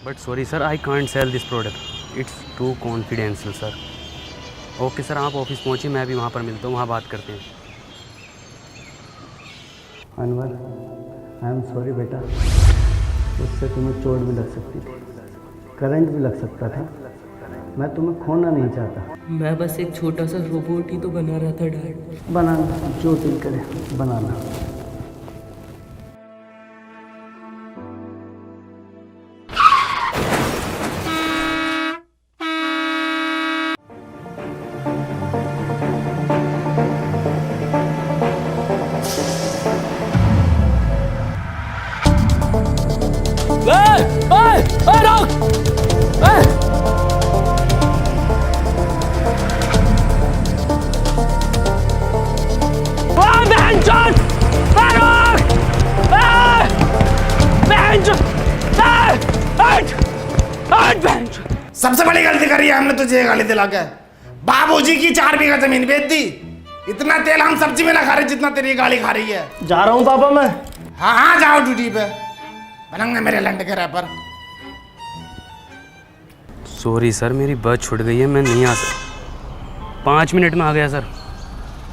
But sorry sir, I can't sell this product, it's too confidential sir. Okay sir, आप office पहुँचिए, मैं भी वहाँ पर मिलता हूँ, वहाँ बात करते हैं। अनवर, आई एम सॉरी बेटा, उससे तुम्हें चोट भी लग सकती थी, करंट भी लग सकता था। मैं तुम्हें खोना नहीं चाहता। मैं बस एक छोटा सा रोबोट ही तो बना रहा था डैड। बनाना जो दिल करे बनाना। सबसे बड़ी गलती करी है हमने तुझे गाली दिला के। बाबूजी की 4 बीघा जमीन बेच दी। इतना तेल हम सब्जी में ना खा रहे जितना तेरी गाली खा रही है। जा रहा हूँ पापा मैं। हाँ हाँ जाओ ड्यूटी पे, बनंगे मेरे लंड के रैपर। सॉरी सर, मेरी बस छूट गई है, मैं नहीं आ सकता। 5 मिनट में आ गया सर।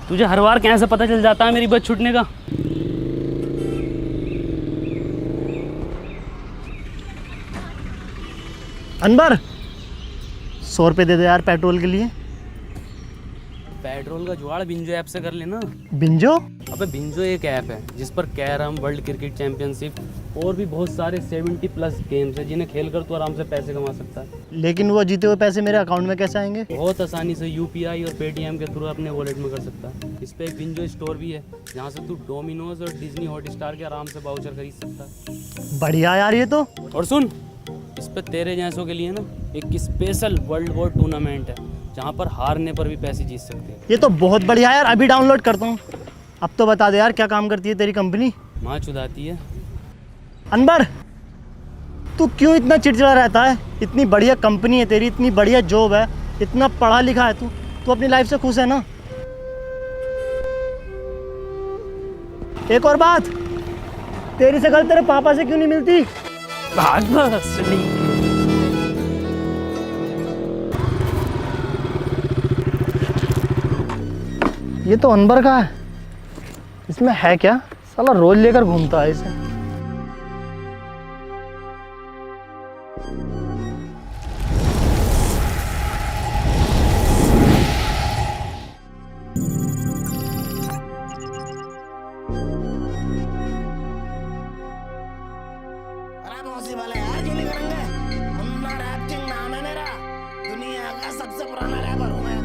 तुझे हर बार कैसे पता चल जाता है मेरी बस छूटने का? अनवर 100 रुपये दे दे यार पेट्रोल के लिए। पेट्रोल का जुगाड़ बिंजो ऐप से कर लेना। बिंजो? अबे बिंजो एक ऐप है जिस पर कैरम, वर्ल्ड क्रिकेट चैंपियनशिप और भी बहुत सारे 70+ गेम्स हैं जिन्हें खेलकर तू आराम से पैसे कमा सकता है। लेकिन वो जीते हुए पैसे मेरे अकाउंट में कैसे आएंगे? बहुत आसानी से UPI और पेटीएम के थ्रू अपने वॉलेट में कर सकता है। इस पे एक बिंजो स्टोर भी है जहाँ से तू डोमिनोज और डिज्नी हॉटस्टार के आराम से वाउचर खरीद सकता है। बढ़िया यार ये तो। और सुन, इस पे तेरे जैसों के लिए ना एक स्पेशल वर्ल्ड वॉर टूर्नामेंट है जहाँ पर हारने पर भी पैसे जीत सकते हैं। ये तो बहुत बढ़िया यार, अभी डाउनलोड करता हूँ। अब तो बता दे यार क्या काम करती है तेरी कंपनी? माँ चुदाती है। अनवर तू क्यों इतना चिड़चिड़ा रहता है? इतनी बढ़िया कंपनी है तेरी, इतनी बढ़िया जॉब है, इतना पढ़ा लिखा है तू, तू अपनी लाइफ से खुश है ना? एक और बात, तेरी शक्ल तेरे पापा से क्यों नहीं मिलती? ये तो अनवर का है, इसमें है क्या? साला रोज लेकर घूमता है इसे। अरे पॉसिबल है यार, क्यों नहीं करेंगे? मुन्ना रैप किंग नाम है मेरा, दुनिया का सबसे पुराना रैपर हूँ मैं।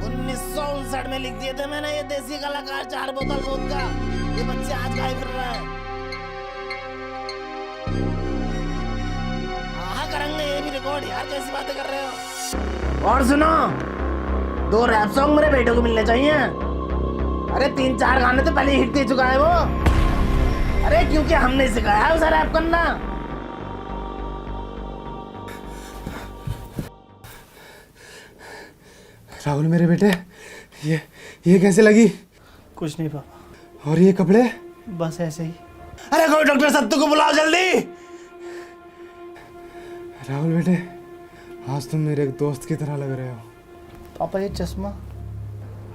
1959 में लिख दिए थे मैंने ये देसी कलाकार 4 बोतल वोदका। ये बच्चे आज गाए फिर रहे हैं। हाँ करेंगे ये भी रिकॉर्ड यार, कैसी बातें कर रहे हो? और सुनो, 2 रैप सॉन्ग मेरे बेटे को मिलने चाहिए। अरे 3-4 गाने तो पहले हिट दे चुका है वो। अरे क्योंकि हमने सिखाया है उसे रैप करना। राहुल मेरे बेटे, ये कैसे लगी? कुछ नहीं पापा। और ये कपड़े? बस ऐसे ही। अरे कोई डॉक्टर सत्तू को बुलाओ जल्दी। राहुल बेटे, आज तुम मेरे एक दोस्त की तरह लग रहे हो। पापा ये चश्मा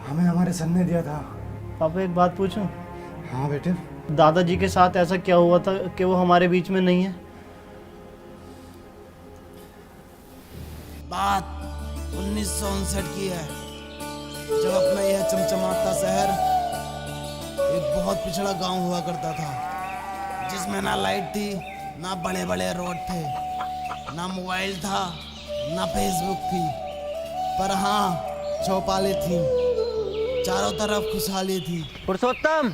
हमें हमारे सन ने दिया था। पापा एक बात पूछूं? हाँ बेटे। दादाजी के साथ ऐसा क्या हुआ था कि वो हमारे बीच में नहीं है? बात 1959 की है, जब अपना यह चमचमाता शहर एक बहुत पिछड़ा गांव हुआ करता था, जिसमें ना लाइट थी, ना बड़े बड़े रोड थे, ना मोबाइल था, ना फेसबुक थी, पर हाँ चौपालें थी। चारों तरफ खुशहाली थी। पुरुषोत्तम,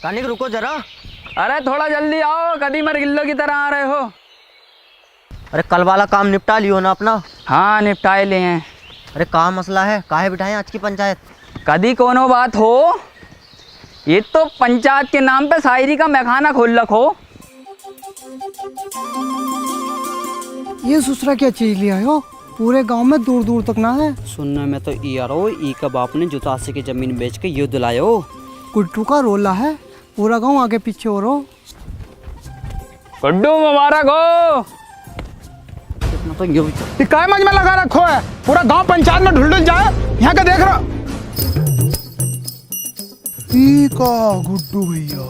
कानिक रुको जरा। अरे थोड़ा जल्दी आओ, कदी मर गिल्लो की तरह आ रहे हो। अरे कल वाला काम निपटा लियो ना अपना? हाँ निपटाए ले हैं। अरे कहाँ मसला है, काहे बिठाएं आज की पंचायत? कदी कोनो बात हो, ये तो पंचायत के नाम पे शायरी का मैखाना खोल रखो। ये ससुरा क्या चीज लिया हो? पूरे गांव में दूर दूर तक ना है। सुनने में तो यारो ई का बाप ने जुतासी की जमीन बेच के युद्ध लायो। कुट्टू का रोला है, पूरा गांव आगे पीछे हो रहा। गुड्डू मुबारक हो। तो यूं ही ये काय मंज में लगा रखो है, पूरा गांव पंचायत में ढुल जाए। यहाँ का देख रहा का गुड्डू भैया।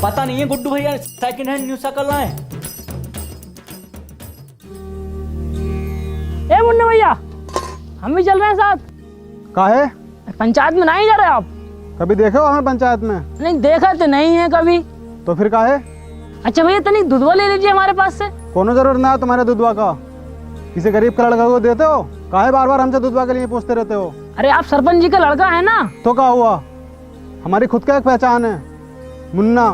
पता नहीं है गुड्डू भैया सेकंड हैंड न्यू साइकिल लाए। ए मुन्ना भैया, हम भी चल रहे हैं साथ। काहे? पंचायत में नहीं जा रहे आप? कभी देखे हो हमें पंचायत में? नहीं देखा तो नहीं है कभी। तो फिर काहे? अच्छा भैया तनिक दूधवा ले लीजिए हमारे पास से। कोनो जरूरत ना है तुम्हारे दूधवा का। किसी गरीब का लड़का को देते हो? काहे बार बार हमसे दूधवा के लिए पूछते रहते हो? अरे आप सरपंच जी का लड़का है ना। तो क्या हुआ, हमारी खुद का एक पहचान है, मुन्ना।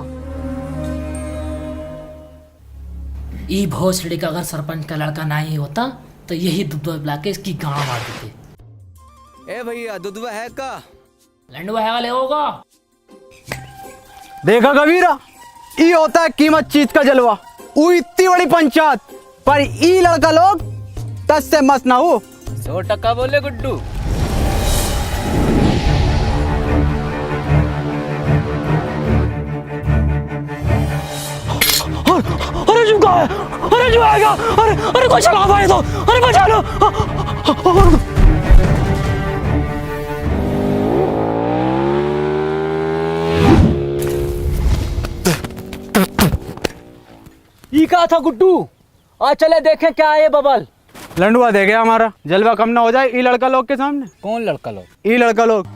ई भोसड़ी का अगर सरपंच का लड़का ना ही होता तो यही दूधवा पिला के इसकी गाँव मार देते। ए भैया दूधवा है का? लंडुआ है वाले होगा। देखा कबीरा, ई होता है कीमत चीज का जलवा। ऊ इतनी बड़ी पंचायत पर ई लड़का लोग 10 से मस्त ना हो। 100% बोले गुड्डू। अरे जो है, अरे जो आएगा, अरे कोई चला पाए तो, अरे बचा लो। ई कहा था गुड्डू, आज चले देखें क्या है ये बबल। लंडुआ दे गया हमारा, जलवा कम ना हो जाए ई लड़का लोग के सामने। कौन लड़का लोग? ई लड़का लोग।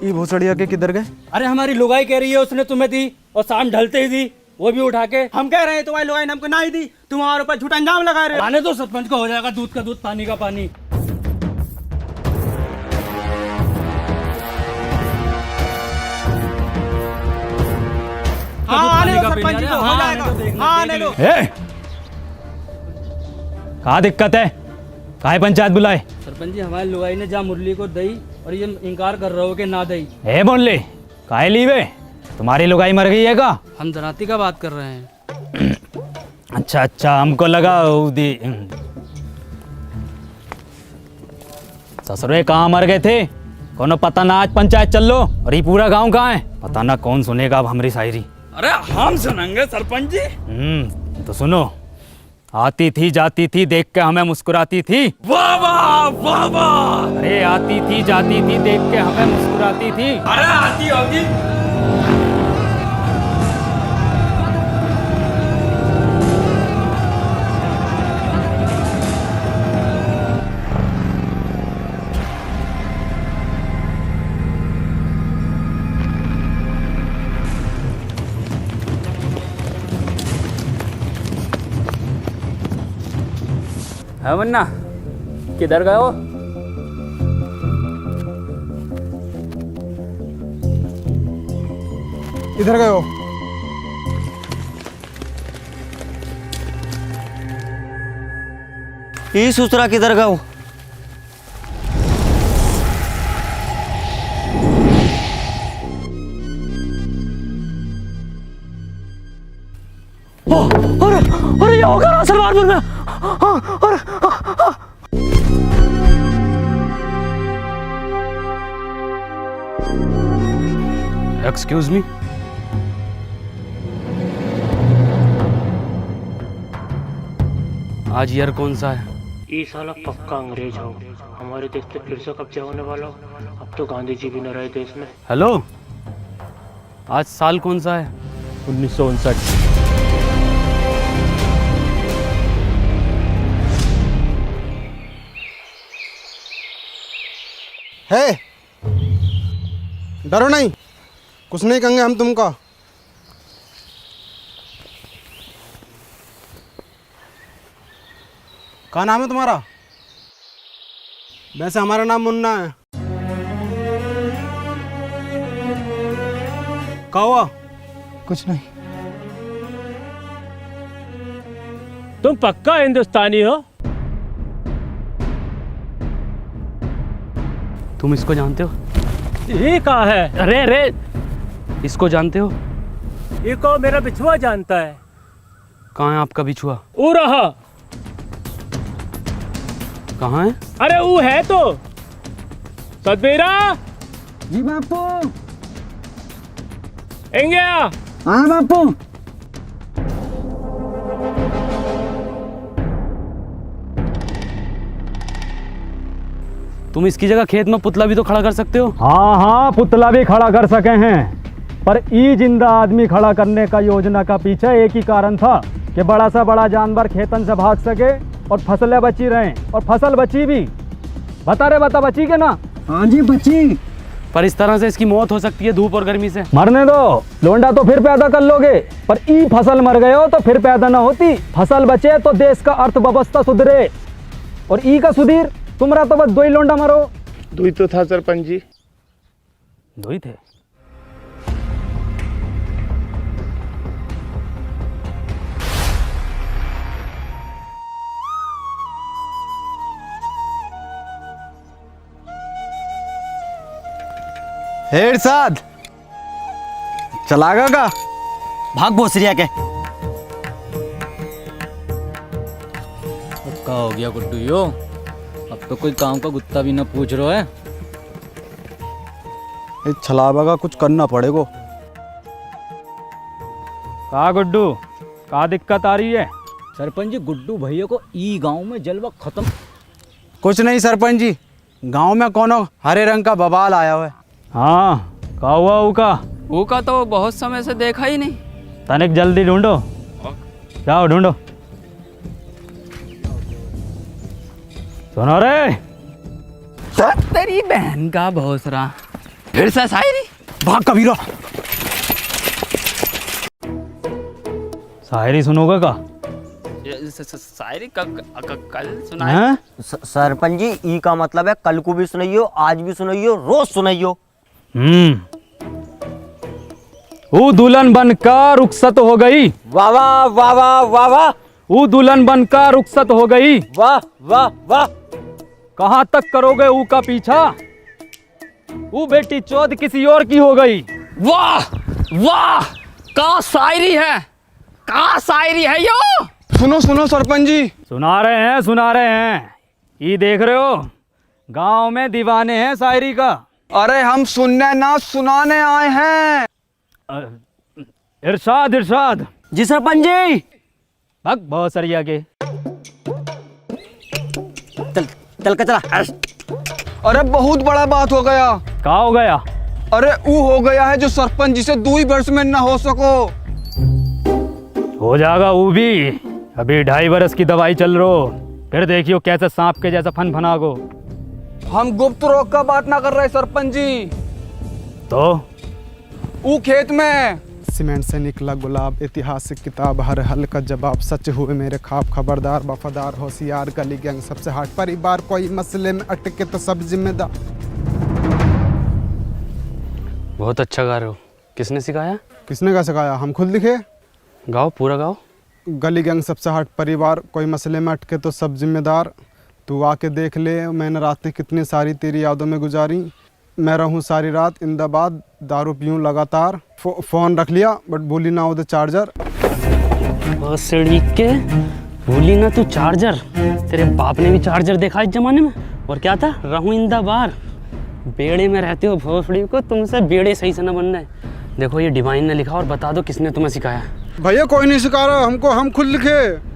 ई भोसड़िया के किधर गए? अरे हमारी लुगाई कह रही है उसने तुम्हें दी और शाम ढलते ही दी, वो भी उठा के। हम कह रहे हैं तुम्हारी लुगाई ने हमको ना ही दी, तुम हमारे ऊपर झूठा इंजाम लगा रहे हो। आने तो सरपंच को हो जाएगा दूध का दूध पानी का पानी। कहाँ दिक्कत है, काहे पंचायत बुलाए? सरपंच जी हमारी लुगाई ने जा मुरली को दई और ये इनकार कर रहे हो कि ना दई। ए बोले काहे लीवे, तुम्हारी लुगाई मर गई है का? हम जनाती का बात कर रहे हैं। अच्छा अच्छा, हमको लगा दी। ससुरे कहाँ मर गए थे, कोनो पता ना। आज पंचायत चल लो और ये पूरा गांव कहाँ है, पता ना कौन सुनेगा अब हमारी शायरी। अरे हम सुनेंगे सरपंच जी। तो सुनो। आती थी जाती थी देख के हमें मुस्कुराती थी। वाह वाह वाह वाह। अरे आती थी जाती थी देख के हमें मुस्कुराती थी। अरे आती होगी। है मुन्ना, किधर गए हो? इधर गए हो? ये ससुरा किधर गए हो? अरे ये होगा ना सलमानपुर में। Excuse me. आज ईयर कौन सा है? ये साला पक्का अंग्रेज हो, हमारे देश पे फिर से कब्जा होने वाला हो। अब तो गांधी जी भी न रहे देश में। हेलो, आज साल कौन सा है? 1959। है, डरो नहीं, कुछ नहीं कहेंगे हम तुमको। क्या नाम है तुम्हारा? वैसे हमारा नाम मुन्ना है। क्या हुआ? कुछ नहीं। तुम पक्का हिंदुस्तानी हो? तुम इसको जानते हो? ये कहाँ है? अरे अरे, इसको जानते हो? ये को मेरा बिछुआ जानता है। कहाँ है आपका बिछुआ? वो रहा। कहाँ है? अरे वो है तो सतबीरा। जी बापू। एंगे हाँ बापू। तुम इसकी जगह खेत में पुतला भी तो खड़ा कर सकते हो। हाँ हाँ, पुतला भी खड़ा कर सके हैं, पर ई जिंदा आदमी खड़ा करने का योजना का पीछे एक ही कारण था कि बड़ा सा बड़ा जानवर खेतन से भाग सके और फसलें बची रहें, और फसल बची भी। बता बची के ना? हाँ जी बची। पर इस तरह से इसकी मौत हो सकती है धूप और गर्मी से। मरने दो, लोंडा तो फिर पैदा कर लोगे, पर ई फसल मर गए हो तो फिर पैदा ना होती। फसल बचे तो देश का अर्थव्यवस्था सुधरे, और ई का सुधीर तुम्हारा तो बस दो ही लोंडा मरो। दुई तो था सरपंच जी। दो ही थे। हेड साथ चलागा का भाग भोसरिया के। क्या हो गया गुड्डू यो? अब तो कोई काम का गुत्ता भी ना पूछ रहा है। इस छलावा का कुछ करना पड़ेगा। का गुड्डू, का दिक्कत आ रही है? सरपंच जी, गुड्डू भैया को ई गांव में जलवा खत्म। कुछ नहीं सरपंच जी, गांव में कोनो हरे रंग का बवाल आया हुआ है। हाँ, का हुआ उका? ऊका तो बहुत समय से देखा ही नहीं। तनिक जल्दी ढूंढो, जाओ ढूंढो। सुनो रे, तेरी बहन का भोसरा फिर से शायरी। भाग कबीरा। शायरी सुनोगे का? शायरी कल सुना हैं? सरपंच जी, ई का मतलब है कल को भी सुनाइयो, आज भी सुनाइयो, रोज सुनाइयो। वो दुल्हन बनकर रुखसत हो गई। वाह वाह वाह वाह वाह वाह। वो दुल्हन बनकर रुखसत हो गई। वाह वाह वाह। कहाँ तक करोगे ऊ का पीछा? वो बेटी चौथ किसी और की हो गई। वाह वाह, का शायरी है, का शायरी है यो। सुनो सुनो सरपंच जी। सुना रहे हैं। ये देख रहे हो, गांव में दीवाने हैं शायरी का। अरे हम सुनने ना सुनाने आए हैं। इरशाद। जी सरपंच जी। भग बहुत सरिया के। चल के चला। अरे बहुत बड़ा बात हो गया। का हो गया? अरे वो हो गया है जो सरपंच जी से 2 वर्ष में न हो सको। हो जाएगा वो भी। अभी 2.5 वर्ष की दवाई चल रही, फिर देखियो कैसे सांप के जैसा फनागो। हम गुप्त रोग का बात ना कर रहे सरपंच जी। तो वो खेत में सीमेंट से निकला गुलाब, ऐतिहासिक किताब, हर हल का जवाब, सच हुए मेरे ख्वाब, खबरदार वफादार होशियार, गली गैंग सबसे हट, परिवार कोई मसले में अटके तो सब जिम्मेदार। बहुत अच्छा गा रहे हो। किसने सिखाया? किसने का सिखाया? हम खुद लिखे। गाओ, पूरा गाओ। गली गैंग सबसे हट, परिवार कोई मसले में अटके तो सब जिम्मेदार, तू आके देख ले मैंने रातें कितनी सारी तेरी यादों में गुजारी, मैं रहूं सारी रात इंदाबाद, दारू पीऊं लगातार, फ़ोन रख लिया बट भूली ना उधर चार्जर। भोसड़ी के भूली ना तू चार्जर। तेरे बाप ने भी चार्जर देखा इस जमाने में। और क्या था? रहूं इंदाबार। बेड़े में रहते हो भोसड़ी को, तुमसे बेड़े सही से न बनना है। देखो ये डिवाइन ने लिखा, और बता दो किसने तुम्हें सिखाया। भैया कोई नहीं सिखा रहा हमको, हम खुद लिखे।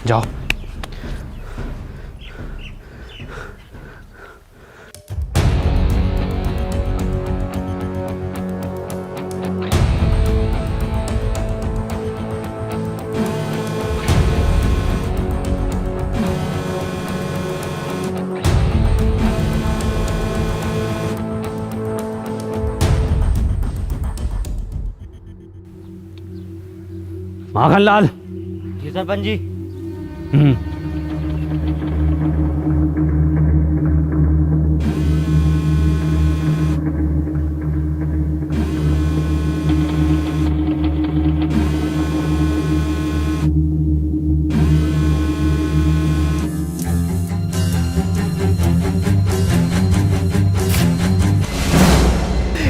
जाओ। माखन लाल। जी सरपंच जी।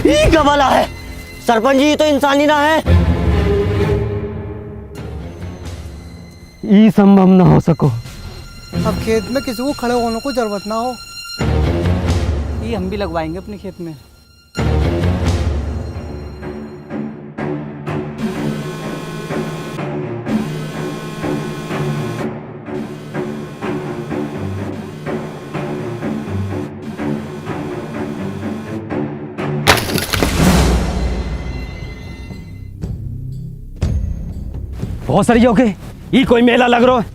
ये क्या वाला है? सरपंच जी तो इंसान ही ना है। ये संभव ना हो सको। अब खेत में किसी को खड़े होने को जरूरत ना हो। ये हम भी लगवाएंगे अपने खेत में। बहुत सारी ओके, ये कोई मेला लग रहा है।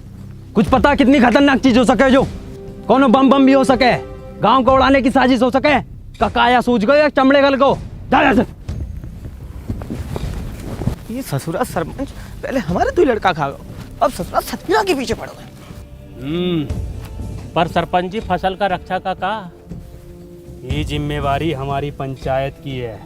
कुछ पता कितनी खतरनाक चीज हो सके, जो कोनो बम बम भी हो सके, गांव को उड़ाने की साजिश हो सके। ककाया सूझ गए या चमड़े गल को जा। ये ससुरा सरपंच पहले हमारे दो लड़का खा गए, अब ससुरा सतमीरा के पीछे पड़ गए। पर सरपंच जी फसल का रक्षा का ये जिम्मेवारी हमारी पंचायत की है।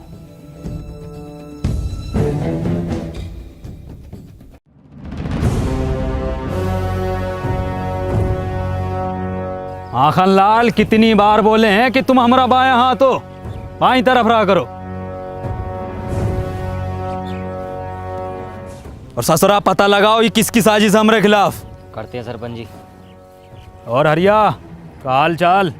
आखन लाल कितनी बार बोले हैं कि तुम हमारा बायां हाथ हो, बाईं तरफ रहा करो। और ससुरा पता लगाओ ये किसकी साजिश हमारे खिलाफ। करते हैं सरपंच जी। और हरिया का हाल चाल?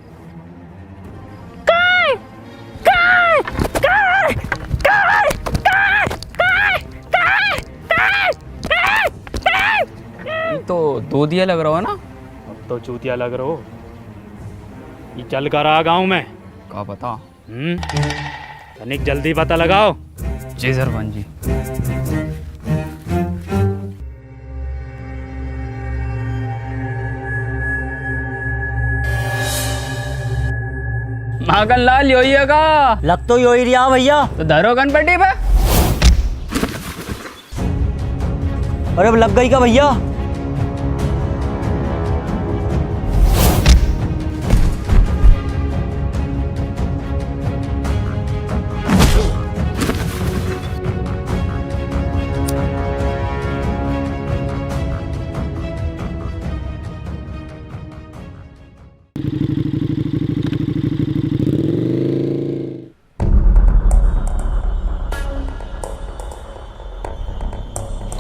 तो दो दिया लग रहा है ना। अब तो चूतिया लग रहा हो। ये चल कर आ गाँव में क्या पता। तनिक जल्दी पता लगाओ। जी सरपंच जी। माखन लाल योही है का? लग तो यो ही रहा भैया। तो धरो गणपति पे। अरे अब लग गई का भैया?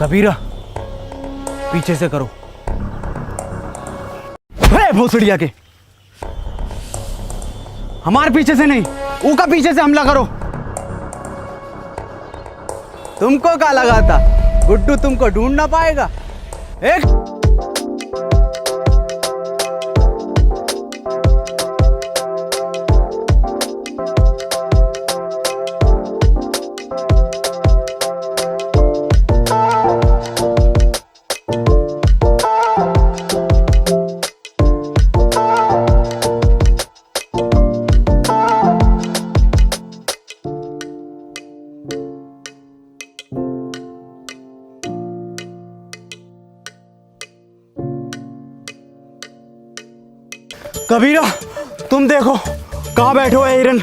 कबीरा पीछे से करो। भोसड़िया के हमारे पीछे से नहीं, ऊका पीछे से हमला करो। तुमको क्या लगा था गुड्डू तुमको ढूंढ ना पाएगा? एक कबीरा तुम देखो कहाँ बैठे हो हिरन।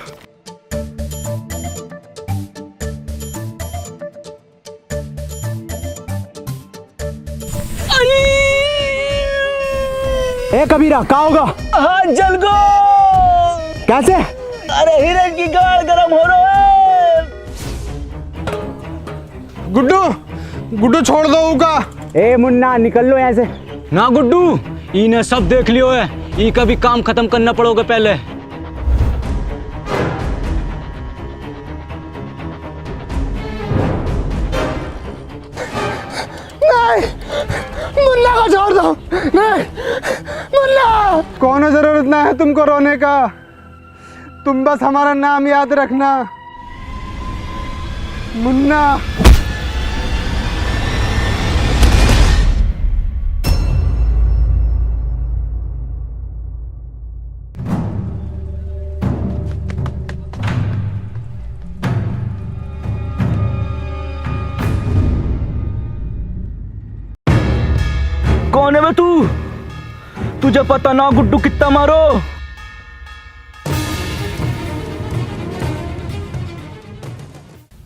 ए कबीरा कहाँ होगा? हाँ जल गो। कैसे? अरे हिरन की गाड़ गरम हो रहा है। गुड्डू गुड्डू छोड़ दो उका। ए मुन्ना निकल लो यहाँ से। ना गुड्डू, इन्हें सब देख लियो है, ये का भी काम खत्म करना पड़ोगे पहले। नहीं मुन्ना को छोड़ दो। नहीं मुन्ना, कोनो जरूरत ना है तुमको रोने का। तुम बस हमारा नाम याद रखना, मुन्ना। कौन है बे तू? तुझे पता ना गुड्डू कितना मारो?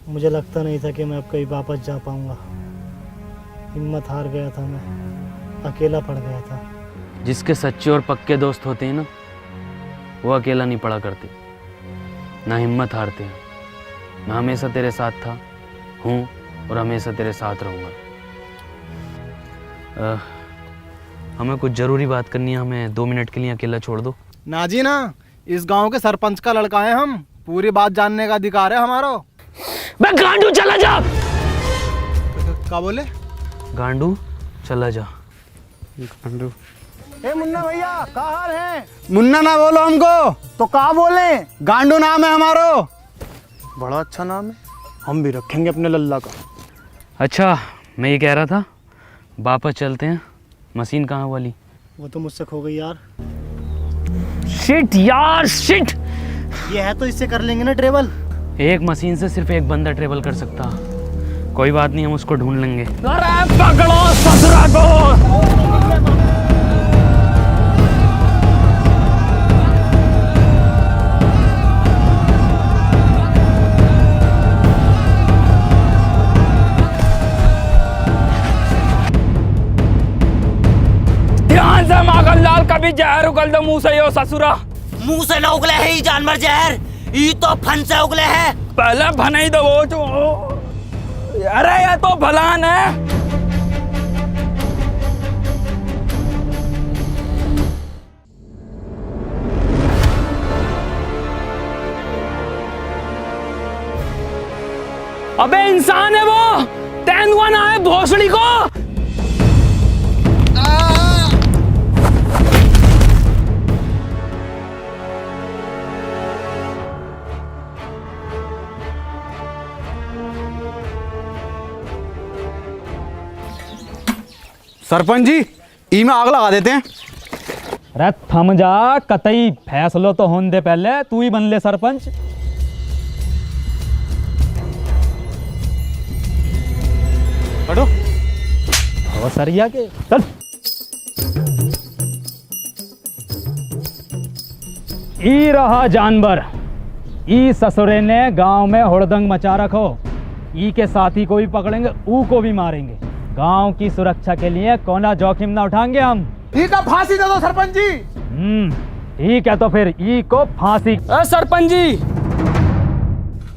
मुझे लगता नहीं था कि मैं अब कहीं वापस जा पाऊंगा। हिम्मत हार गया था, मैं अकेला पड़ गया था। जिसके सच्चे और पक्के दोस्त होते हैं ना, वो अकेला नहीं पड़ा करते, ना हिम्मत हारते हैं। मैं हमेशा तेरे साथ था, हूँ और हमेशा तेरे साथ रहूँगा। हमें कुछ ज़रूरी बात करनी है, हमें 2 मिनट के लिए अकेला छोड़ दो। ना जी ना, इस गांव के सरपंच का लड़का है हम, पूरी बात जानने का अधिकार है हमारा। बे गांडू चला जा। क्या बोले? गांडू चला जा। गांडू। ए मुन्ना भैया, क्या हाल है? मुन्ना ना बोलो हमको तो क्या बोले? गांडू नाम है हमारो। बड़ा अच्छा नाम है, हम भी रखेंगे अपने लल्ला का। अच्छा, मैं ये कह रहा था, वापस चलते हैं। मशीन कहाँ वाली? वो तो मुझसे खो गई यार। शिट यार शिट। ये है तो इससे कर लेंगे ना ट्रेवल। एक मशीन से सिर्फ एक बंदा ट्रेवल कर सकता। कोई बात नहीं, हम उसको ढूंढ लेंगे। अरे पकड़ो ससुरा को। ध्यान से माखनलाल, कभी जहर उगल दो मुंह से यो ससुरा। मुंह से न उगले है ये जानवर जहर, ये तो फन से उगले है। पहले भनाई दो वो जो। अरे ये तो भलान है। अबे इंसान है वो, तेंदुआ ना है भोसड़ी को। सरपंच जी, ई में आग लगा देते हैं। अरे थम जा, कतई फैसलो तो होने दे, पहले तू ही बन ले सरपंच। हटो। और सरिया के चल। ई रहा जानवर, ई ससुरे ने गांव में हुड़दंग मचा रखो। ई के साथी को भी पकड़ेंगे, ऊ को भी मारेंगे। गांव की सुरक्षा के लिए कोना जोखिम ना उठाएंगे हम। ठीक है, फांसी दे दो सरपंच जी। ठीक है, तो फिर ई को फांसी। सरपंच जी,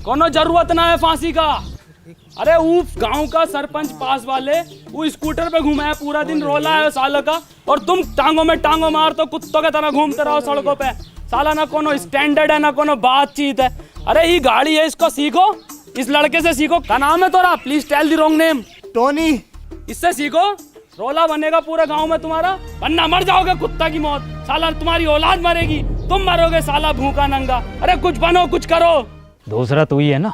कोनो जरूरत ना है फांसी का। अरे वो गांव का सरपंच पास वाले वो स्कूटर पे घूमा है, पूरा दिन रोला है साल का, और तुम टांगों में टांगों मार तो कुत्तों की तरह घूमते रहो सड़कों पे। साला ना कोनो स्टैंडर्ड है, ना कोनो बातचीत है। अरे ये गाड़ी है, इसको सीखो, इस लड़के से सीखो। क्या नाम है तोरा? Please tell the wrong name. Tony. इससे सीखो, रोला बनेगा पूरे गांव में तुम्हारा, वरना मर जाओगे कुत्ता की मौत। साला तुम्हारी औलाद मरेगी, तुम मरोगे साला भूखा नंगा। अरे कुछ बनो, कुछ करो। दूसरा तू ही है ना।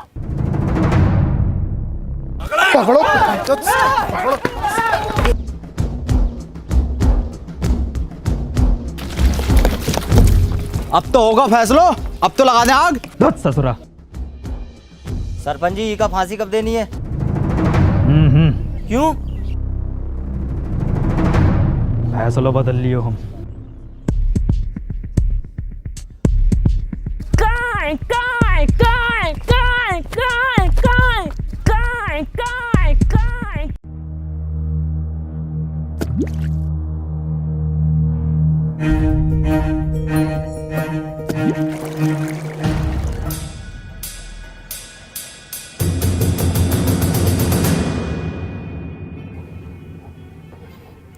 पकड़ो, पकड़ो। अब तो होगा फैसलो, अब तो लगा दे आग। धत ससुरा। सरपंच जी, का फांसी कब देनी है? क्यों? फैसलो बदल लियो हम। काय काय काय काय काय काय काय काय काय।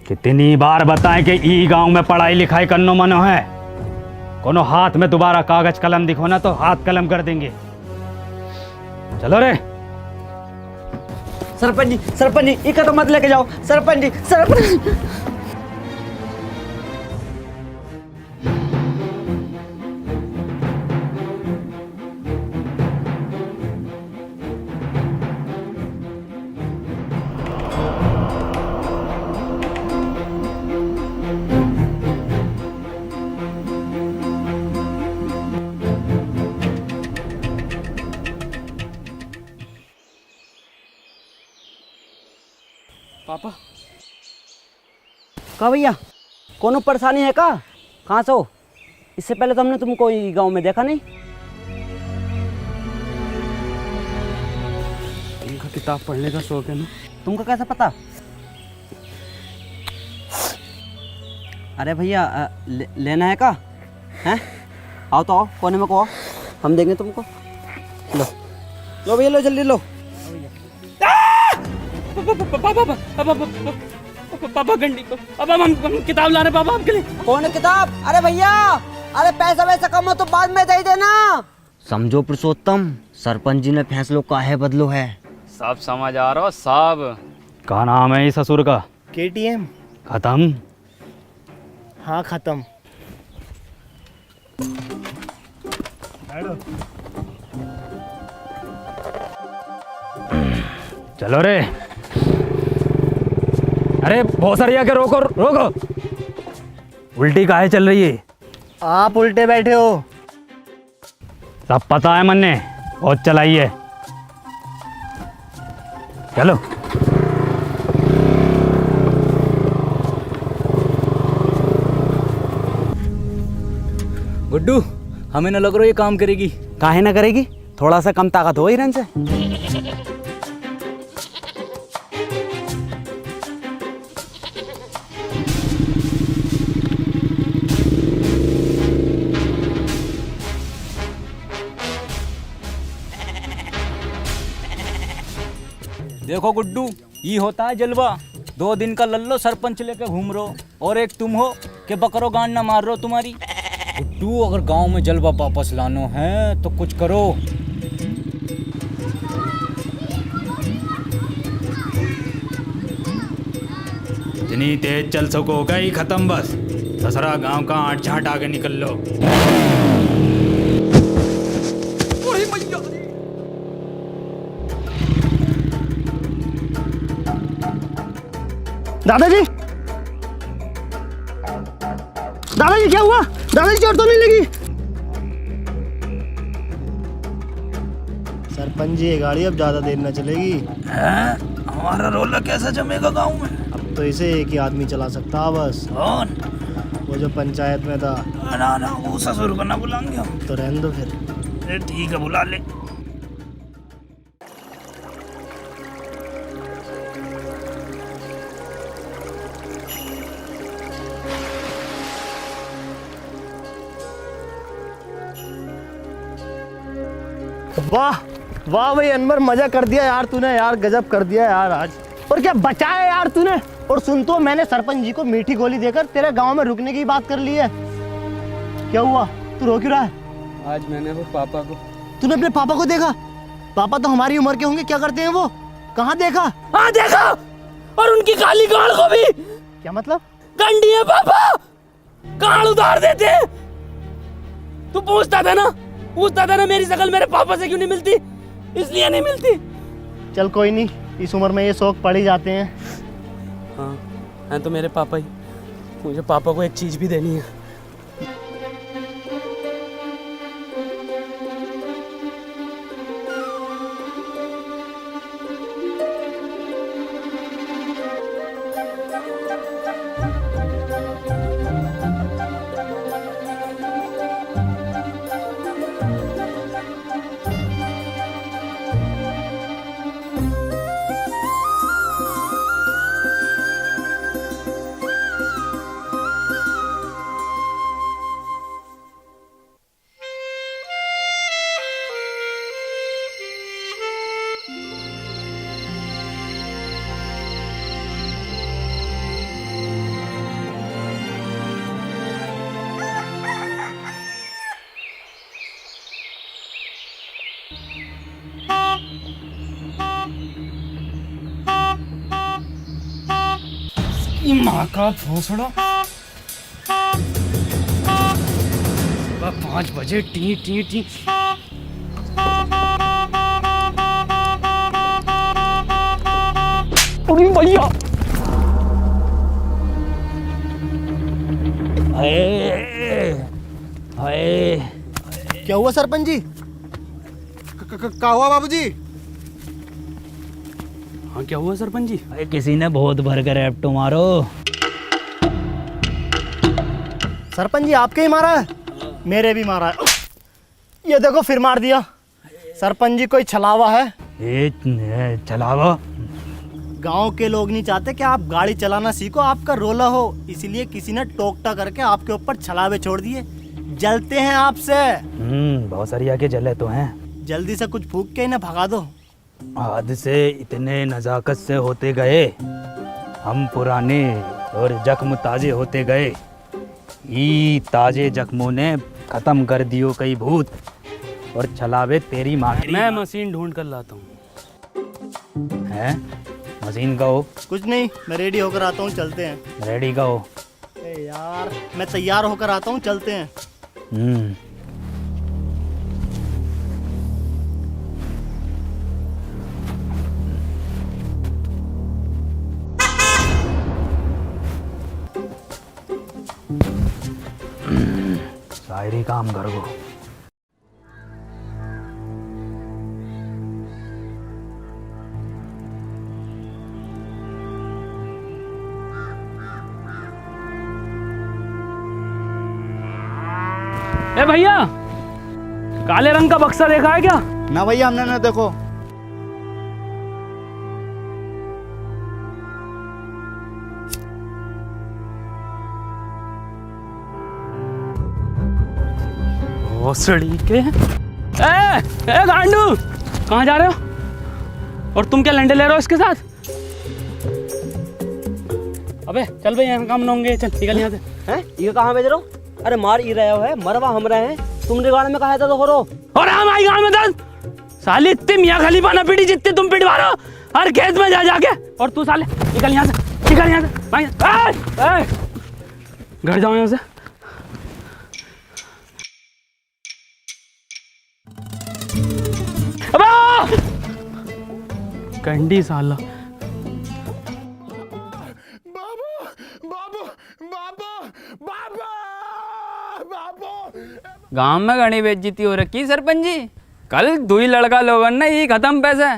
कितनी बार बताएं कि ई गांव में पढ़ाई लिखाई करनो मनो है। कोनो हाथ में दोबारा कागज कलम दिखो ना तो हाथ कलम कर देंगे। चलो रे। सरपंच जी, इका तो मत लेके जाओ। सरपंच जी, सरपंच। पापा। का भैया, कोनो परेशानी है का? कहाँ से हो? इससे पहले तो हमने तुमको गांव में देखा नहीं। तुमको किताब पढ़ने का शौक है ना? तुमको कैसे पता? अरे भैया, लेना है का? हैं? आओ तो आओ, कोने में को आओ, हम देंगे तुमको। लो लो भैया, लो जल्दी लो। पापा गंडी को अब हम किताब ला रहे पापा आपके लिए। कौन है किताब? अरे भैया, अरे पैसा वैसा कम हो तो बाद में दे देना। समझो पुरुषोत्तम, सरपंच जी ने फैसलो काहे बदलो है। सब समझ आ रहा सब। क्या नाम है इस ससुर का? KTM। खत्म? हाँ खत्म। चलो रे। अरे बहुत सारी आके रोको रोको। उल्टी काहे चल रही है? आप उल्टे बैठे हो। सब पता है मन्ने, बहुत चलाई है। चलो। गुड्डू, हमें न लग रहा ये काम करेगी। काहे ना करेगी, थोड़ा सा कम ताकत हो हिरन से। देखो गुड्डू, ये होता है जलवा। 2 दिन का लल्लो सरपंच लेके घूम रहो और एक तुम हो कि बकरो गांड ना मार रहो तुम्हारी। गुड्डू, अगर गांव में जलवा वापस लानो है तो कुछ करो। जितनी तेज चल सको गई खत्म बस। दसरा गांव का आठ झाट आगे निकल लो। दादाजी, दादाजी क्या हुआ? दादाजी चोट तो नहीं लगी? सरपंच जी, ये गाड़ी अब ज्यादा देर न चलेगी। हमारा रोला कैसा जमेगा गांव में? अब तो इसे एक ही आदमी चला सकता बस। कौन? वो जो पंचायत में था। ना ना, वो ससुर को ना बुलाएंगे हम। तो रहने दो फिर। ठीक है, बुला ले। वाह वाह भाई अनवर, मजा कर दिया यार तूने। यार गजब कर दिया यार आज। और क्या बचाया यार तूने। और सुन तो, मैंने सरपंच जी को मीठी गोली देकर तेरे गांव में रुकने की बात कर ली है। क्या हुआ, तू रो क्यों रहा है? आज मैंने वो पापा को। तूने अपने पापा को देखा? पापा तो हमारी उम्र के होंगे, क्या करते हैं वो? कहाँ देखा? हाँ देखा, और उनकी काली गाड़ को भी। क्या मतलब? गंडी है पापा, गाड़ उतार देते हैं। तू पूछता था ना मेरी शकल मेरे पापा से क्यों नहीं मिलती? इसलिए नहीं मिलती। चल कोई नहीं, इस उम्र में ये शौक पड़ ही जाते हैं। हाँ, हैं तो मेरे पापा ही। मुझे पापा को एक चीज भी देनी है। माँ का भोसड़ा। 5 बजे टी टी टी। अरे भैया, क्या हुआ सरपंच जी? क्या हुआ बाबूजी? हाँ क्या हुआ सरपंच जी? अरे किसी ने बहुत भर कर एप्टो मारो। सरपंच जी आपके ही मारा है? मेरे भी मारा है। ये देखो फिर मार दिया। सरपंच जी कोई छलावा है? छलावा? गांव के लोग नहीं चाहते कि आप गाड़ी चलाना सीखो, आपका रोला हो, इसलिए किसी ने टोकटा करके आपके ऊपर छलावे छोड़ दिए। जलते हैं आपसे। बहुत सारी आके जले तो हैं। जल्दी से कुछ फूक के इन्हें भगा दो। हाथ से इतने नजाकत से होते गए, हम पुराने और जख्म ताजे होते गए। ई ताजे जख्मों ने खत्म कर दियो कई भूत और चलावे तेरी माँ। मैं मशीन ढूंढ कर लाता हूँ। है मशीन का हो? कुछ नहीं, मैं रेडी होकर आता हूँ, चलते हैं। रेडी का हो? यार मैं तैयार होकर आता हूँ, चलते हैं। शायरी काम कर गो। ए भैया, काले रंग का बक्सा देखा है क्या? ना भैया, हमने ना देखो। भोसड़ी के। ए गांडू, कहाँ जा रहे हो? और तुम क्या लंडे ले रहे हो इसके साथ? अबे चल भाई, यहाँ काम ना होंगे, चल निकल यहाँ से। हैं? ये कहाँ भेज रहे हो? अरे मार ही रहे हो है, मरवा हम रहे हैं। तुमने गाड़ में कहा था तो करो। और हम आई गाँव में दस साले इतने मियाँ खलीफा ना पीटी जितने तुम पिटवा रहे हो हर खेत में जा जाके। और तू साले निकल यहाँ से, निकल यहाँ से भाई। घर जाओ यहाँ से। कंडी साला। गांव में घनी बेइज्जती हो रखी सरपंच जी। कल दुई लड़का लोगन ने ही खत्म पैसे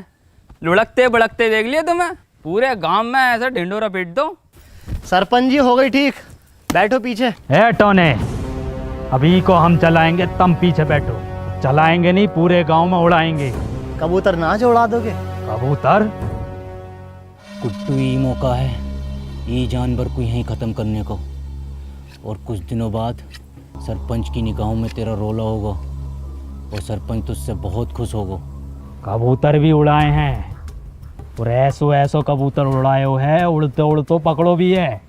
लुढ़कते बड़कते देख लिए तुम्हें। पूरे गांव में ऐसा ढिंडोरा पीट दो। सरपंच जी हो गई ठीक, बैठो पीछे। है टोने, अभी को हम चलाएंगे, तुम पीछे बैठो। चलाएंगे नहीं, पूरे गांव में उड़ाएंगे। कबूतर नाच उड़ा दोगे? कबूतर? कुट्टू ही मौका है ये जानवर को यहीं ख़त्म करने को। और कुछ दिनों बाद सरपंच की निगाहों में तेरा रोला होगा और सरपंच तुझसे बहुत खुश होगा। कबूतर भी उड़ाए हैं और ऐसो कबूतर उड़ाए हो है, उड़ते उड़ते पकड़ो भी है।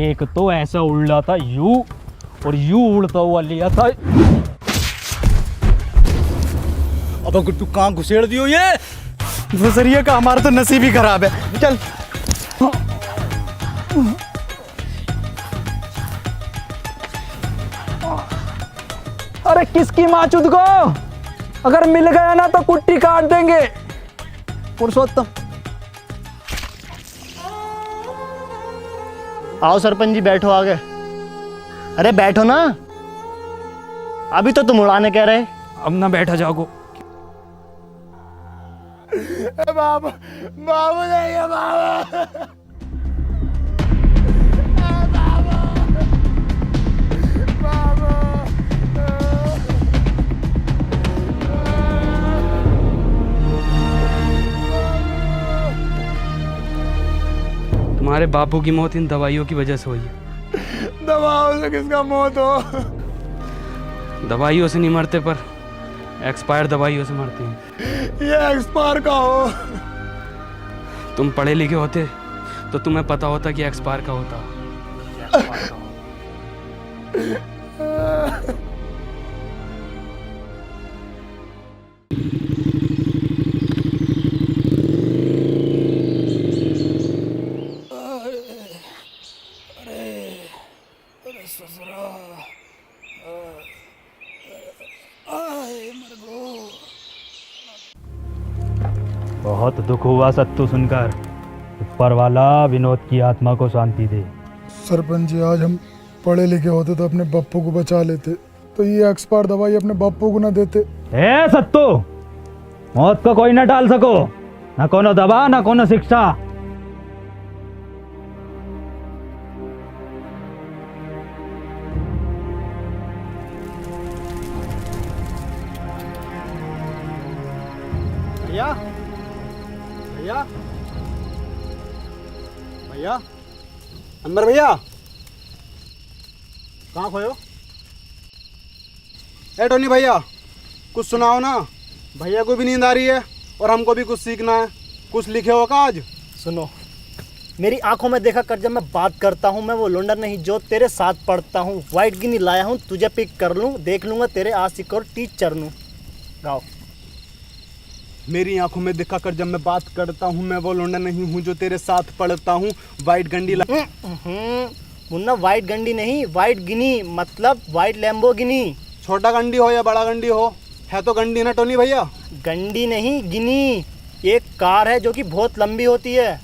एक तो ऐसा उड़ा था यू, और यू उड़ता हुआ लिया था। अब गुट्टू कहाँ घुसेड़ दियो ये? गुजरिए का हमारा तो नसीब ही खराब है। चल अरे किसकी माचुद को? अगर मिल गया ना तो कुट्टी काट देंगे। पुरुषोत्तम, आओ सरपंच जी, बैठो आगे। अरे बैठो ना, अभी तो तुम उड़ाने कह रहे। अब ना बैठा जाओ। बाबू बाबू नहीं है बाबू। तुम्हारे बापू की मौत इन दवाइयों की वजह से हुई है। दवाओं से किसका मौत हो? दवाइयों से नहीं मरते, पर एक्सपायर दवाइयों से मरते हैं। ये एक्सपायर का हो? तुम पढ़े लिखे होते तो तुम्हें पता होता कि एक्सपायर का होता। बहुत दुख हुआ सत्तू सुनकर। ऊपर वाला विनोद की आत्मा को शांति दे। सरपंच जी, आज हम पढ़े लिखे होते तो अपने बप्पू को बचा लेते, तो ये एक्सपायर दवाई अपने बप्पू को ना देते। ए सत्तू, मौत को कोई ना टाल सको, ना कोनो दवा ना कोनो शिक्षा। भैया भैया भैया, अंदर भैया, कहाँ खोयो? ए टोनी भैया, कुछ सुनाओ ना। भैया को भी नींद आ रही है और हमको भी कुछ सीखना है। कुछ लिखे हो का आज? सुनो, मेरी आंखों में देखा कर, जब मैं बात करता हूँ मैं वो लोंडा नहीं जो तेरे साथ पढ़ता हूँ। वाइट गिनी लाया हूँ तुझे पिक कर लूँ, देख लूँगा तेरे आशिक और टीचर नू। गाओ। मेरी आंखों में दिखा कर जब मैं बात करता हूँ मैं वो लोंडा नहीं हूँ जो तेरे साथ पढ़ता हूँ। वाइट गंडी मुन्ना वाइट गंडी नहीं, वाइट गिनी मतलब वाइट लैम्बोर्गिनी। छोटा गंडी हो या बड़ा गंडी हो, है तो गंडी ना टोनी भैया। गंडी नहीं गिनी, एक कार है जो कि बहुत लंबी होती है।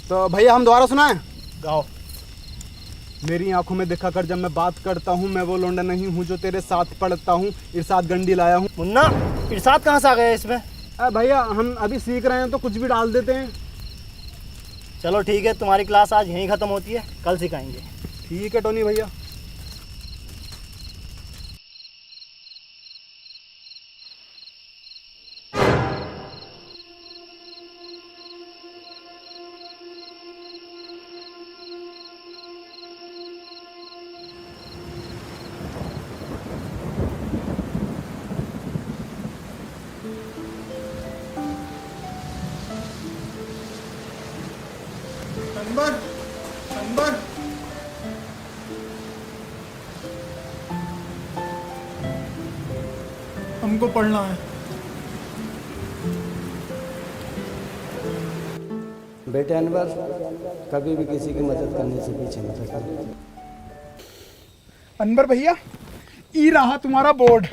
तो भैया हम दोबारा सुनाएं? गाओ। मेरी आंखों में दिखा कर जब मैं बात करता हूँ मैं वो लोंडा नहीं हूँ जो तेरे साथ पढ़ता हूँ। इरशाद गंडी लाया हूँ। मुन्ना इरशाद कहाँ से आ गया इसमें? भैया हम अभी सीख रहे हैं तो कुछ भी डाल देते हैं। चलो ठीक है, तुम्हारी क्लास आज यहीं ख़त्म होती है, कल सिखाएंगे। ठीक है टोनी भैया। अनवर हमको पढ़ना है। बेटे अनवर, कभी भी किसी की मदद करने से पीछे मत हटना। अनवर भैया, ई रहा तुम्हारा बोर्ड।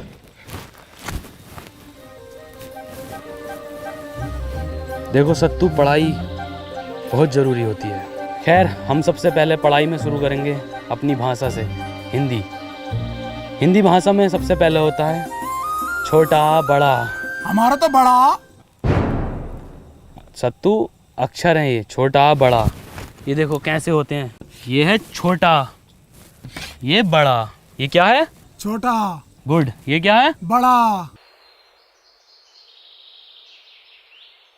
देखो सत्तू, पढ़ाई बहुत ज़रूरी होती है। खैर, हम सबसे पहले पढ़ाई में शुरू करेंगे अपनी भाषा से, हिंदी। हिंदी भाषा में सबसे पहले होता है छोटा बड़ा। हमारा तो बड़ा। सत्तू अक्षर हैं ये, छोटा बड़ा। ये देखो कैसे होते हैं, ये है छोटा, ये बड़ा, ये क्या है? छोटा। गुड। ये क्या है? बड़ा।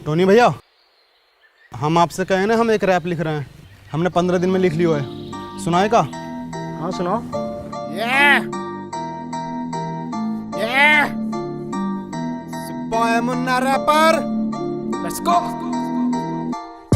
टोनी भैया, हम आपसे कहे ना हम एक रैप लिख रहे हैं, हमने 15 दिन में लिख लिया है, सुनाएगा? हाँ सुनाओ। Boy Munna rapper, let's go.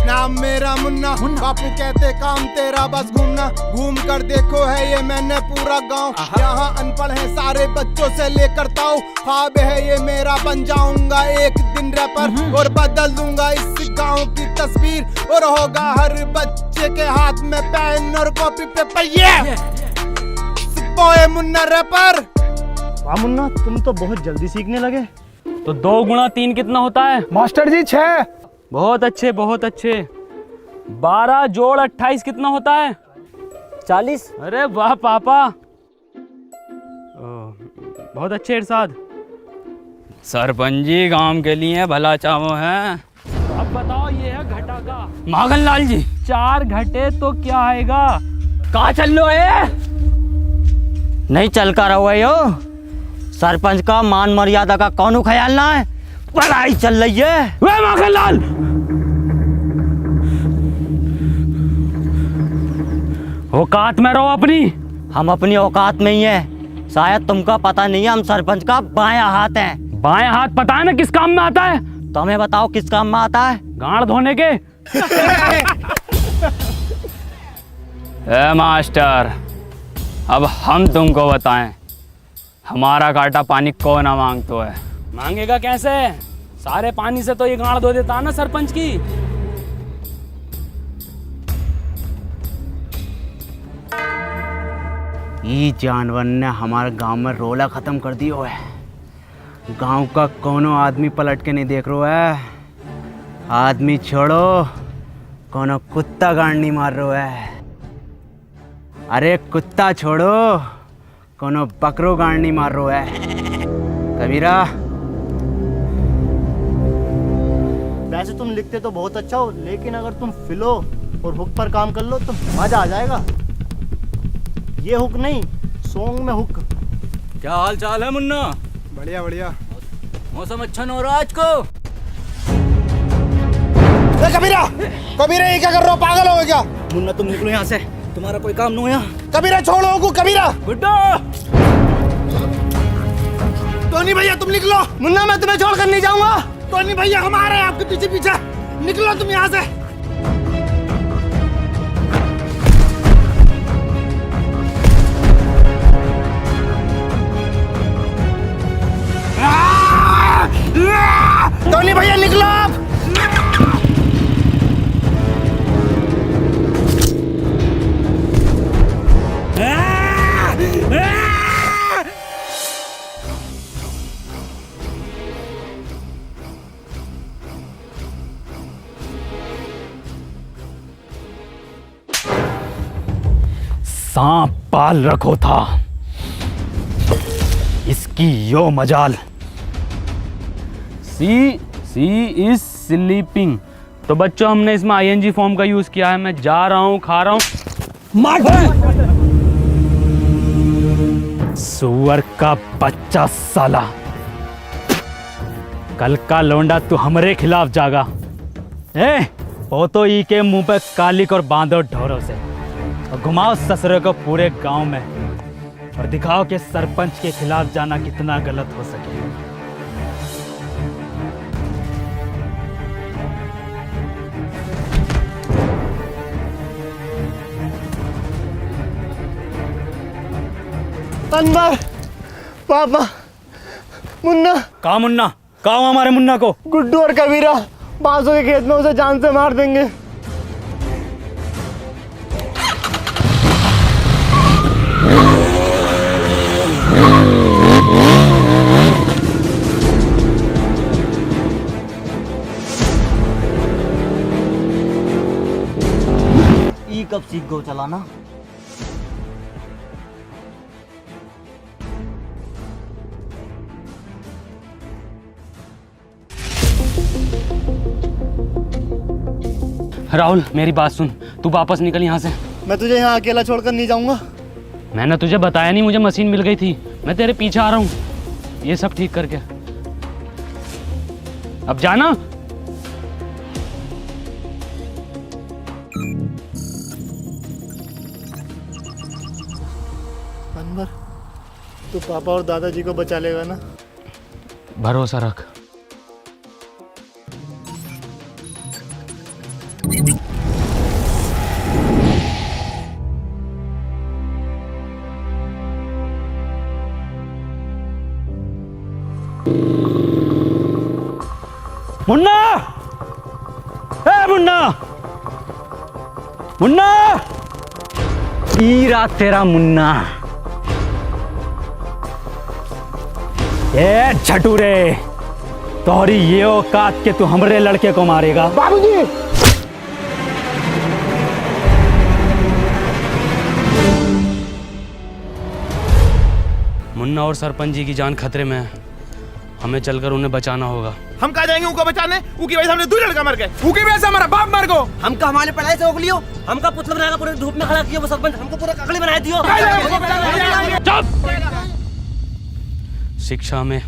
नाम मेरा मुन्ना, बापू कहते काम तेरा बस घूमना। घूम कर देखो है ये मैंने पूरा गांव, यहाँ अनपढ़ है सारे बच्चों से लेकर ताऊ। ख्वाब है ये मेरा, बन जाऊंगा एक दिन रैपर और बदल दूंगा इस गांव की तस्वीर। और होगा हर बच्चे के हाथ में पेन और कॉपी पेपर। ये बॉय मुन्ना रैपर। वाह मुन्ना, तुम तो बहुत जल्दी सीखने लगे। तो 2 गुणा 3 कितना होता है? मास्टर जी 6। बहुत अच्छे, बहुत अच्छे। 12 जोड़ 28 कितना होता है? 40। अरे वाह पापा, बहुत अच्छे इरशाद। सरपंच जी गांव के लिए भला चाहो है। अब बताओ, ये है घटा का। माखन लाल जी, 4 घटे तो क्या आएगा? कहाँ चल लो है? नहीं चल कर रहो है यो। सरपंच का मान मर्यादा का कौन ख्याल ना है? पढ़ाई चल रही है। वे माखन लाल, औकात में रहो अपनी। हम अपनी औकात में ही है। शायद तुमका पता नहीं है, हम सरपंच का बायां हाथ हैं। बाएं हाथ पता है ना किस काम में आता है? तो हमें बताओ किस काम में आता है? गांड धोने के। ए मास्टर, अब हम तुमको बताएं, हमारा काटा पानी कौन ना मांगतो है? मांगेगा कैसे? सारे पानी से तो ये गांड धो देता ना सरपंच की। ये जानवर ने हमारे गांव में रोला खत्म कर दियो है। गांव का कोनो आदमी पलट के नहीं देख रहा है। आदमी छोड़ो, कोनो कुत्ता गांड नहीं मार रहा है। अरे कुत्ता छोड़ो, कोनो बकरो गांड नहीं मार रहा है। कबीरा, वैसे तुम लिखते तो बहुत अच्छा हो, लेकिन अगर तुम फिलो और हुक पर काम कर लो तो मजा आ जाएगा। ये हुक नहीं, सॉन्ग में हुक। क्या हाल चाल है मुन्ना? बढ़िया बढ़िया। मौसम अच्छा न हो रहा आज को। कबीरा, कबीरा ये क्या कर रहे हो? पागल हो गए क्या? मुन्ना तुम निकलो यहाँ से, तुम्हारा कोई काम नहीं हो यहाँ। कबीरा छोड़ो को। कबीरा, गुड्डो, टोनी भैया तुम निकलो। मुन्ना मैं तुम्हें छोड़कर नहीं जाऊंगा। टोनी भैया हमारे आपके पीछे पीछे, निकलो तुम यहाँ से। टोनी भैया निकलो आप। सांप पाल रखो था, इसकी यो मजाल। सी इज स्लीपिंग। तो बच्चों हमने इसमें आईएनजी फॉर्म का यूज किया है। मैं जा रहा हूँ, खा रहा हूँ। सुअर का बच्चा साला, कल का लौंडा तू हमारे खिलाफ जागा। वो तो ई के मुंह पे कालिक और बांधो ढोरों से, और घुमाओ ससुरे को पूरे गांव में, और दिखाओ कि सरपंच के खिलाफ जाना कितना गलत हो सके। अनवर, पापा, मुन्ना। कहा मुन्ना? कहा हमारे मुन्ना को? गुड्डू और कबीरा बांसों के खेत में उसे जान से मार देंगे। ई कब सीख गो चलाना? राहुल मेरी बात सुन, तू वापस निकल यहाँ से। मैं तुझे यहाँ अकेला छोड़कर नहीं जाऊंगा। मैंने तुझे बताया नहीं, मुझे मशीन मिल गई थी। मैं तेरे पीछे आ रहा हूँ, ये सब ठीक करके। अब जाना। अनवर, तू पापा और दादाजी को बचा लेगा ना? भरोसा रख। मुन्ना! ए मुन्ना! मुन्ना! ईरा तेरा मुन्ना। ए झटूरे, तोहरी ये औकात के तू हमरे लड़के को मारेगा? बाबूजी! मुन्ना और सरपंच जी की जान खतरे में है, हमें चलकर उन्हें बचाना होगा। हम कहा जाएंगे उनको बचाने? उनकी वजह से हमने 2 लड़का मर गए। उनकी वजह से हमारा बाप मर गो। हमका हमारे पढ़ाई से रोक लियो, हमका पुतला बनाकर पूरे धूप में खड़ा किया वो सरपंच, हमको पूरा ककड़ी बना दियो। चुप! शिक्षा में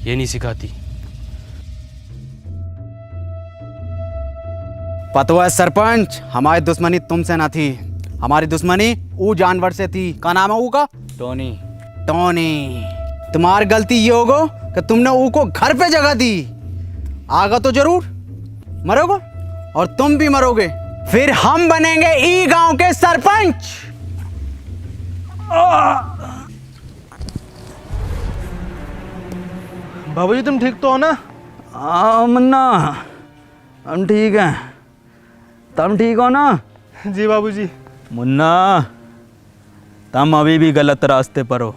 ये नहीं सिखाती। पता है सरपंच, हमारी दुश्मनी तुमसे ना थी, हमारी दुश्मनी वो जानवर से थी। क्या नाम है वो का? टोनी। टोनी। तुम्हारी गलती ये होगा कि तुमने वो को घर पे जगह दी। आगा तो जरूर मरोगे, और तुम भी मरोगे। फिर हम बनेंगे ई गांव के सरपंच। बाबूजी तुम ठीक तो हो ना? हाँ मुन्ना, हम ठीक हैं। तुम ठीक हो ना? जी बाबूजी। मुन्ना, तुम अभी भी गलत रास्ते पर हो।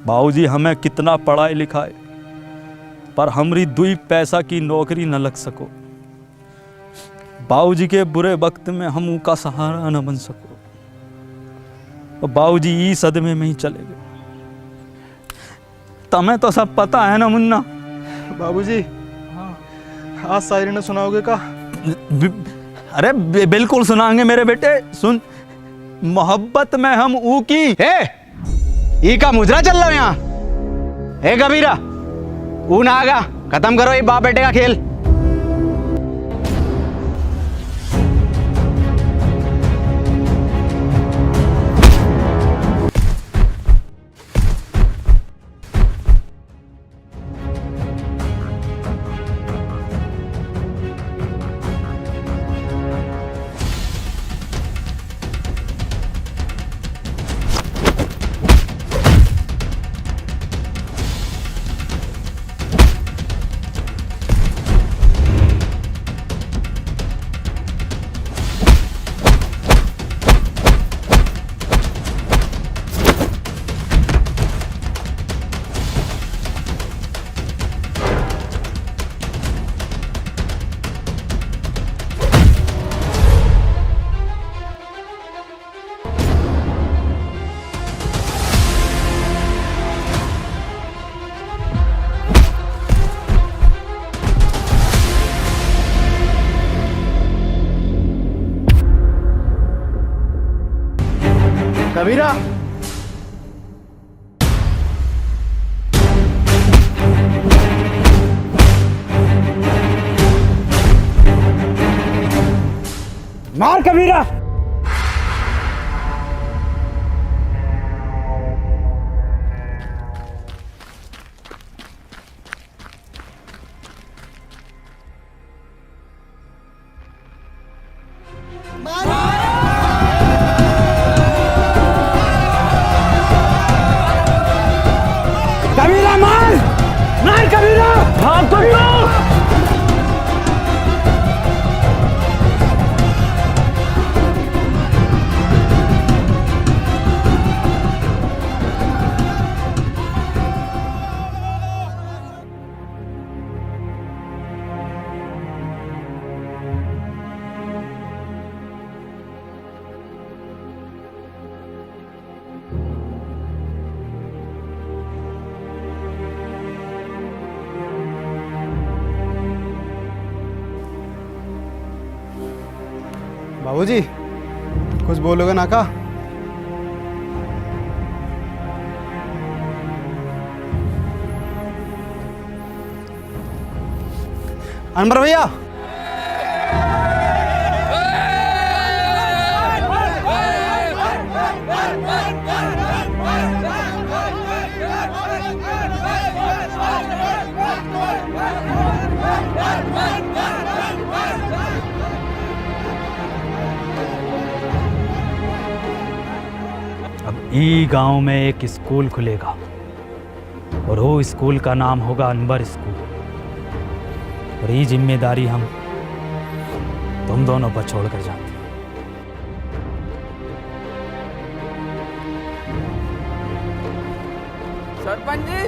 बाबूजी हमें कितना पढ़ाई लिखाए, पर हमरी 2 पैसा की नौकरी न लग सको। बाबूजी के बुरे वक्त में हम उनका सहारा न बन सको, और बाबूजी ई सदमे में ही चले गए। तुम्हें तो सब पता है ना मुन्ना? बाबूजी, आज शायरी ने सुनाओगे का? अरे बिल्कुल सुनाएंगे मेरे बेटे। सुन, मोहब्बत में हम ऊ की। ई का मुजरा चल रहा यहाँ। हे कबीरा, ऊ ना आगा, खत्म करो ये बाप बेटे का खेल। कबीरा, मार कबीरा। कबीरा मार, मार कबीरा। हाँ कबीरा। बाबूजी, कुछ बोलोगे ना का? अनवर भैया, ई गांव में एक स्कूल खुलेगा और वो स्कूल का नाम होगा अनवर स्कूल। और ये जिम्मेदारी हम तुम दोनों पर छोड़ कर जाते हैं। सरपंच जी,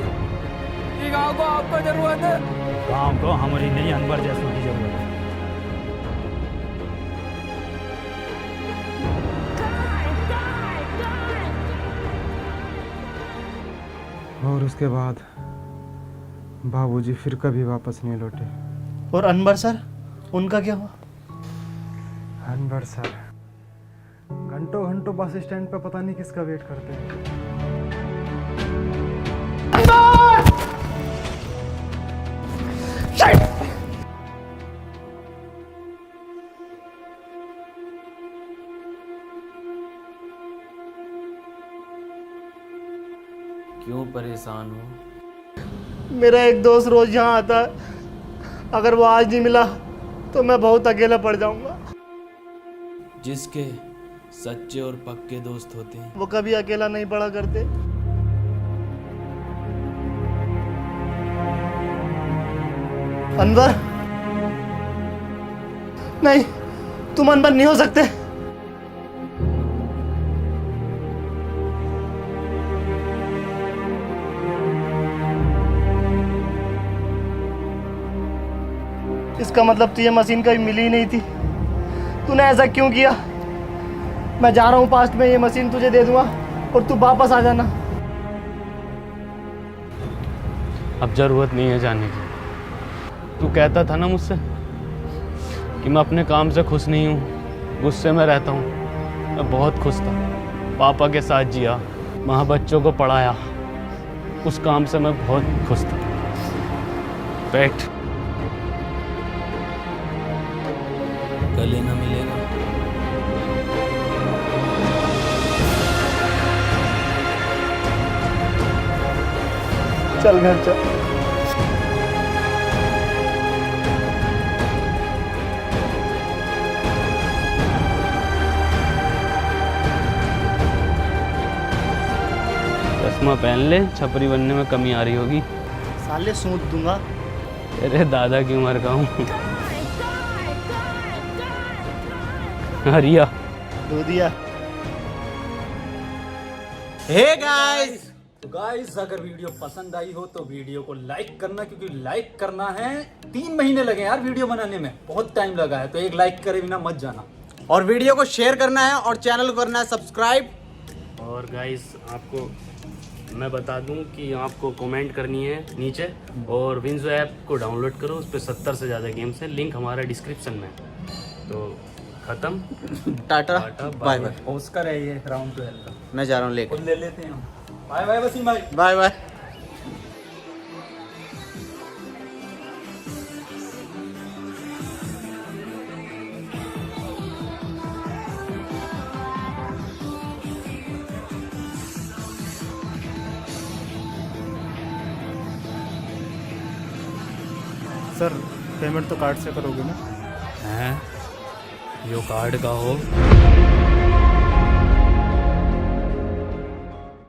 ये गांव को आपको जरूरत है। गांव को हमारी नहीं, अनवर जैसों की जरूरत है। और उसके बाद बाबूजी फिर कभी वापस नहीं लौटे। और अनवर सर, उनका क्या हुआ? अनवर सर घंटों घंटों बस स्टैंड पे पता नहीं किसका वेट करते हैं। क्यों परेशान हो? मेरा एक दोस्त रोज यहाँ आता है, अगर वो आज नहीं मिला तो मैं बहुत अकेला पड़ जाऊंगा। जिसके सच्चे और पक्के दोस्त होते हैं वो कभी अकेला नहीं पड़ा करते। अनवर, नहीं, तुम अनवर नहीं हो सकते। इसका मतलब तुझे मशीन कभी मिली ही नहीं थी। तूने ऐसा क्यों किया? मैं जा रहा हूँ पास्ट में, ये मशीन तुझे दे दूंगा और तू वापस आ जाना। अब जरूरत नहीं है जाने की। तू कहता था ना मुझसे कि मैं अपने काम से खुश नहीं हूँ, गुस्से में रहता हूँ। मैं बहुत खुश था, पापा के साथ जिया, वहाँ बच्चों को पढ़ाया, उस काम से मैं बहुत खुश था। बैठ। गले ना मिलेगा। चल घर चल। चश्मा पहन ले, छपरी बनने में कमी आ रही होगी। साले सूंद दूंगा। तेरे दादा की उम्र का हूँ। हरिया दूधिया। हे गाइस, तो गाइस, अगर वीडियो पसंद आई हो तो वीडियो को लाइक करना, क्योंकि लाइक करना है। 3 महीने लगे यार वीडियो बनाने में, बहुत टाइम लगा है, तो एक लाइक करे बिना मत जाना। और वीडियो को शेयर करना है और चैनल को करना है सब्सक्राइब। और गाइस, आपको मैं बता दूं कि आपको कमेंट करनी है नीचे, और विंजो ऐप को डाउनलोड करो, उस पर 70 से ज़्यादा गेम्स हैं, लिंक हमारा डिस्क्रिप्शन में है। तो खत्म। Tata bye bye. ऑस्कर है ये राउंड 12 का, मैं जा रहा हूँ लेके। ले लेते हैं हम। बाय बाय वसीम भाई। Bye bye. सर पेमेंट तो कार्ड से करोगे ना? हैं? यो कार्ड का हो